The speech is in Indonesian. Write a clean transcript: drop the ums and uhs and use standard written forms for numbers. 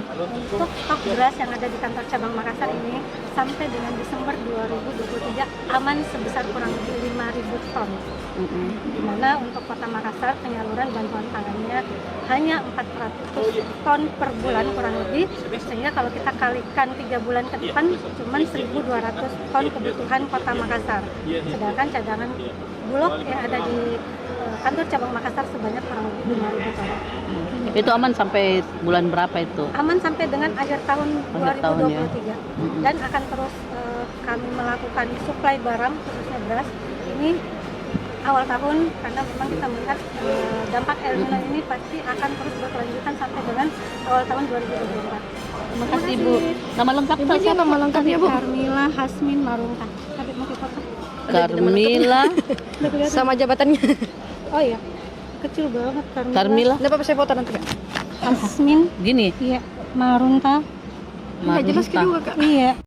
Untuk stok beras yang ada di kantor cabang Makassar ini sampai dengan Desember 2023 aman sebesar kurang lebih 5.000 ton. Di mana untuk Kota Makassar penyaluran bantuan pangannya hanya 400 ton per bulan kurang lebih, sehingga kalau kita kalikan 3 bulan ke depan cuma 1.200 ton kebutuhan Kota Makassar. Sedangkan cadangan Bulog yang ada di kantor cabang Makassar sebanyak kurang lebih 5.000 ton. Itu aman sampai bulan berapa itu? Aman sampai dengan akhir tahun Akhir tahun, 2023 dan akan terus kami melakukan suplai barang khususnya beras ini awal tahun, karena memang kita melihat dampak El Nino ini pasti akan terus berkelanjutan sampai dengan awal tahun 2024. Terima kasih Bu. Nama lengkap Ibu aja nama lengkapnya Bu. Carmila Hasmin Marunta. Tapi mau foto? Carmila. Sama jabatannya. Oh iya, kecil banget Carmila. Carmila. Enggak apa-apa saya foto nanti Kak. Hasmin. Gini. Iya, Marunta. Enggak jelas Marunta. juga Kak. Iya.